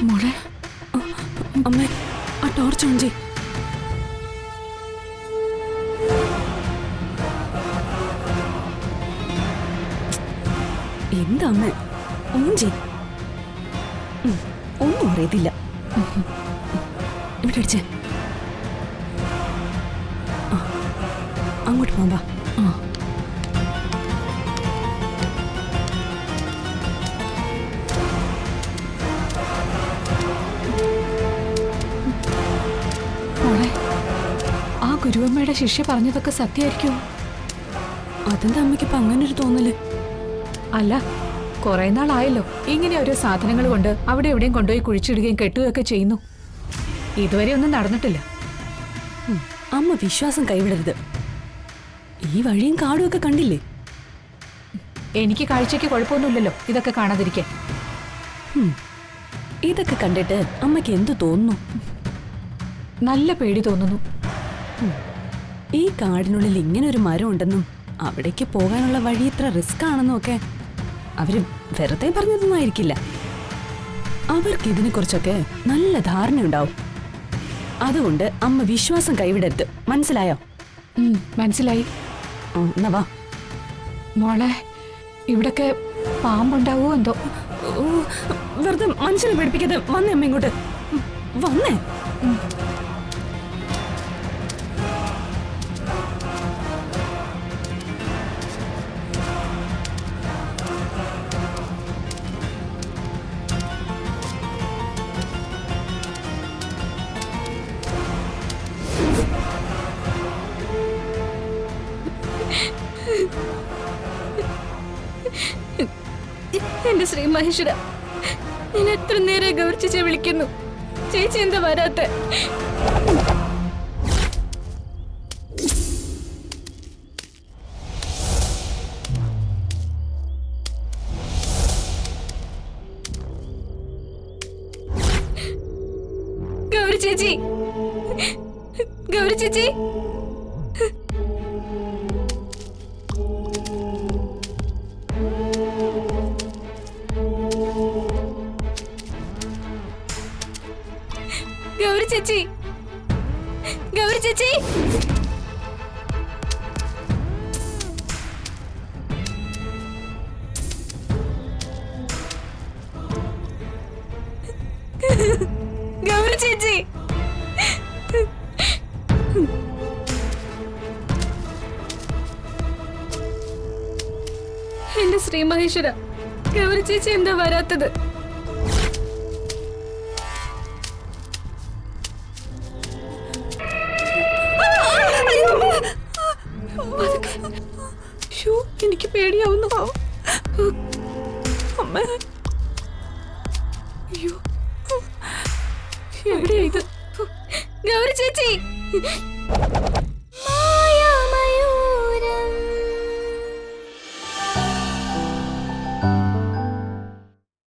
മോളെ അമ്മേ ആ ടോർച്ച് ഓൺ ചെയ്. എന്താ അമ്മ ഓൺ ചെയ്. ഒന്നും അറിയത്തില്ല. ഇവിടെ അടിച്ചേ. അങ്ങോട്ട് പോകാം. മോളെ ആ ഗുരുവമ്മയുടെ ശിഷ്യ പറഞ്ഞതൊക്കെ സത്യമായിരിക്കുമോ? അതെന്താ അമ്മയ്ക്ക് ഇപ്പൊ അങ്ങനൊരു തോന്നല്? അല്ല, കുറെ നാളായല്ലോ ഇങ്ങനെ ഓരോ സാധനങ്ങൾ കൊണ്ട് അവിടെ എവിടെയും കൊണ്ടുപോയി കുഴിച്ചിടുകയും കെട്ടുകയൊക്കെ ചെയ്യുന്നു. ഇതുവരെ ഒന്നും നടന്നിട്ടില്ല. അമ്മ വിശ്വാസം കൈവിടരുത്. ഈ വഴിയും കാടും ഒക്കെ കണ്ടില്ലേ? എനിക്ക് കാഴ്ചയ്ക്ക് കുഴപ്പമൊന്നുമില്ലല്ലോ ഇതൊക്കെ കാണാതിരിക്കാൻ. ഇതൊക്കെ കണ്ടിട്ട് അമ്മയ്ക്ക് എന്തു തോന്നുന്നു? നല്ല പേടി തോന്നുന്നു. ഈ കാടിനുള്ളിൽ ഇങ്ങനെ ഒരു മരം ഉണ്ടെന്നും അവിടേക്ക് പോകാനുള്ള വഴി ഇത്ര റിസ്ക് ആണെന്നും ഒക്കെ അവര് വെറുതെ പറഞ്ഞതൊന്നായിരിക്കില്ല. അവർക്ക് ഇതിനെ കുറിച്ചൊക്കെ നല്ല ധാരണയുണ്ടാവും. അതുകൊണ്ട് അമ്മ വിശ്വാസം കൈവിടരുത്. മനസ്സിലായോ? മനസ്സിലായി. എന്നാ വാ. മോളെ ഇവിടൊക്കെ പാമ്പുണ്ടാവോ എന്തോ? വെറുതെ മനുഷ്യനെ പേടിപ്പിക്കാതെ വന്നേ അമ്മ ഇങ്ങോട്ട്. വന്നേ. എന്റെ ശ്രീ മഹേശ്വര, ഞാൻ എത്ര നേരം ഗൗരി ചേച്ചിയെ വിളിക്കുന്നു. ചേച്ചി എന്താ വരാത്തെ? ഗൗരി ചേച്ചി, ഗൗരി ചേച്ചി, ഗൗരി ചേച്ചി, ഗൗരി ചേച്ചി, ഗൗരി ചേച്ചി, എന്റെ ശ്രീ മഹേശ്വര, ഗൗരി ചേച്ചി എന്താ വരാത്തത്? എനിക്ക് പേടിയാവുന്നു. അമ്മ എവിടെയാ ഇത്? ഗൗരി ചേച്ചി,